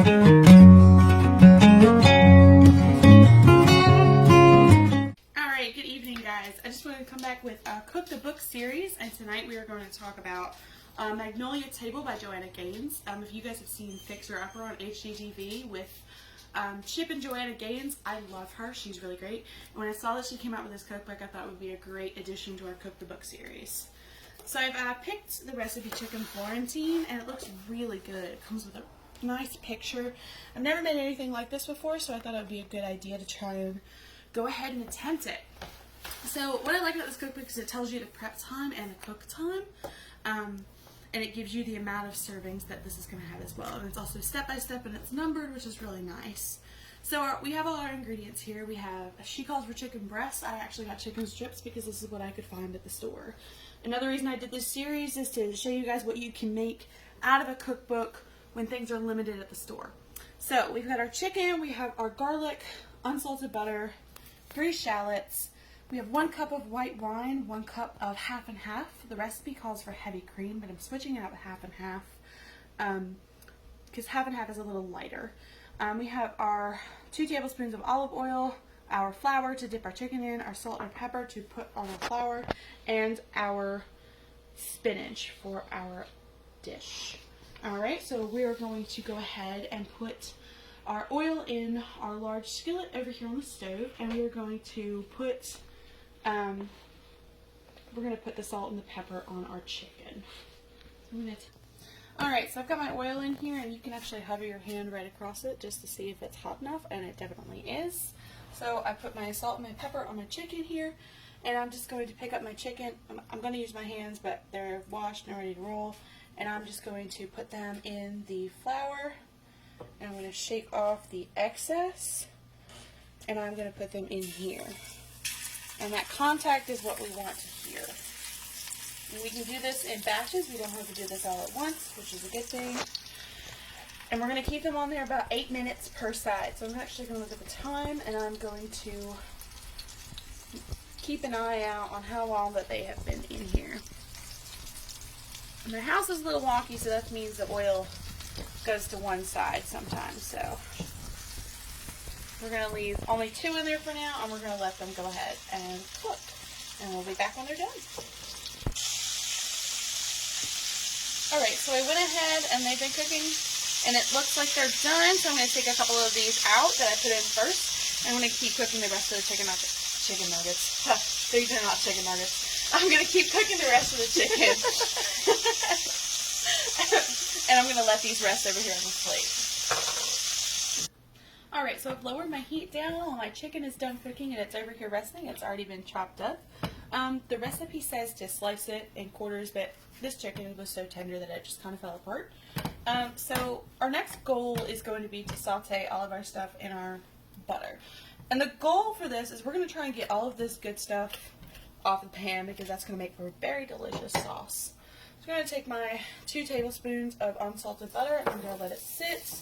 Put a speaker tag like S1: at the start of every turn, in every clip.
S1: Alright, good evening guys. I just wanted to come back with a Cook the Book series, and tonight we are going to talk about Magnolia Table by Joanna Gaines. If you guys have seen Fixer Upper on HGTV with Chip and Joanna Gaines, I love her. She's really great. And when I saw that she came out with this cookbook, I thought it would be a great addition to our Cook the Book series. So I've picked the recipe Chicken Florentine, and it looks really good. It comes with a nice picture. I've never made anything like this before, so I thought it would be a good idea to try and go ahead and attempt it. So what I like about this cookbook is it tells you the prep time and the cook time, and it gives you the amount of servings that this is going to have as well. And it's also step by step, and it's numbered, which is really nice. So we have all our ingredients here. We have, she calls for chicken breast. I actually got chicken strips because this is what I could find at the store. Another reason I did this series is to show you guys what you can make out of a cookbook when things are limited at the store. So we've got our chicken, we have our garlic, unsalted butter, 3 shallots. We have 1 cup of white wine, 1 cup of half and half. The recipe calls for heavy cream, but I'm switching it out with half and half because half and half is a little lighter. We have our 2 tablespoons of olive oil, our flour to dip our chicken in, our salt and pepper to put on our flour, and our spinach for our dish. Alright, so we're going to go ahead and put our oil in our large skillet over here on the stove, and we are going to put the salt and the pepper on our chicken. Alright, so I've got my oil in here, and you can actually hover your hand right across it just to see if it's hot enough, and it definitely is. So I put my salt and my pepper on my chicken here, and I'm just going to pick up my chicken. I'm going to use my hands, but they're washed and ready to roll, and I'm just going to put them in the flour, and I'm going to shake off the excess, and I'm going to put them in here. And that contact is what we want to hear. And we can do this in batches. We don't have to do this all at once, which is a good thing. And we're going to keep them on there about 8 minutes per side. So I'm actually going to look at the time, and I'm going to keep an eye out on how long that they have been in here. And the house is a little wonky, so that means the oil goes to one side sometimes. So we're going to leave only 2 in there for now, and we're going to let them go ahead and cook. And we'll be back when they're done. Alright, so I went ahead and they've been cooking, and it looks like they're done, so I'm going to take a couple of these out that I put in first. And I'm going to keep cooking the rest of the chicken nuggets. These are not chicken nuggets. I'm going to keep cooking the rest of the chicken. And I'm going to let these rest over here on the plate. Alright, so I've lowered my heat down while my chicken is done cooking, and it's over here resting. It's already been chopped up. The recipe says to slice it in quarters, but this chicken was so tender that it just kind of fell apart. So our next goal is going to be to saute all of our stuff in our butter. And the goal for this is we're going to try and get all of this good stuff off the pan, because that's going to make for a very delicious sauce. So I'm going to take my 2 tablespoons of unsalted butter, and I'm going to let it sit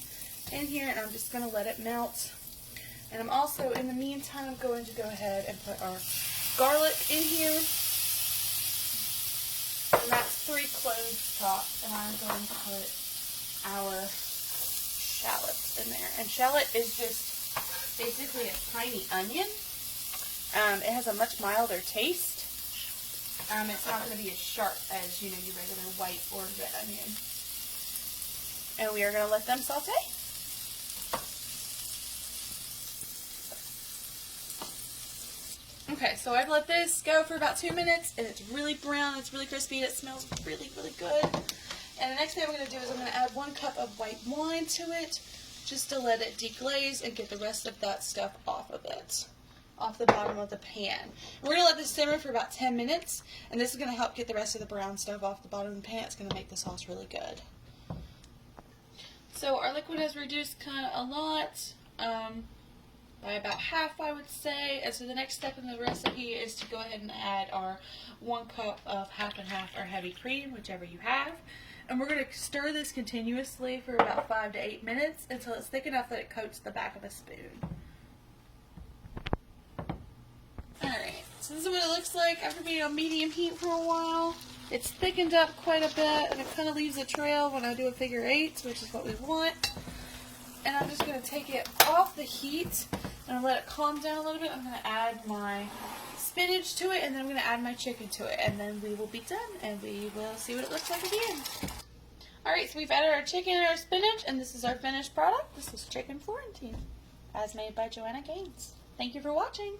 S1: in here, and I'm just going to let it melt. And I'm also, in the meantime, going to go ahead and put our garlic in here. And that's 3 cloves chopped, and I'm going to put our shallots in there. And shallot is just basically a tiny onion. It has a much milder taste. It's not going to be as sharp as, your regular white or red onion. And we are going to let them saute. Okay, so I've let this go for about 2 minutes, and it's really brown, it's really crispy, and it smells really, really good. And the next thing I'm going to do is I'm going to add 1 cup of white wine to it, just to let it deglaze and get the rest of that stuff off of it, off the bottom of the pan. And we're going to let this simmer for about 10 minutes, and this is going to help get the rest of the brown stuff off the bottom of the pan. It's going to make the sauce really good. So our liquid has reduced kind of a lot. By about half, I would say. And so the next step in the recipe is to go ahead and add our 1 cup of half and half or heavy cream, whichever you have. And we're going to stir this continuously for about 5 to 8 minutes until it's thick enough that it coats the back of a spoon. Alright, so this is what it looks like after being on medium heat for a while. It's thickened up quite a bit, and it kind of leaves a trail when I do a figure 8, which is what we want. to take it off the heat and let it calm down a little bit. I'm going to add my spinach to it, and then I'm going to add my chicken to it, and then we will be done, and we will see what it looks like at the end. Alright, so we've added our chicken and our spinach, and this is our finished product. This is Chicken Florentine, as made by Joanna Gaines. Thank you for watching.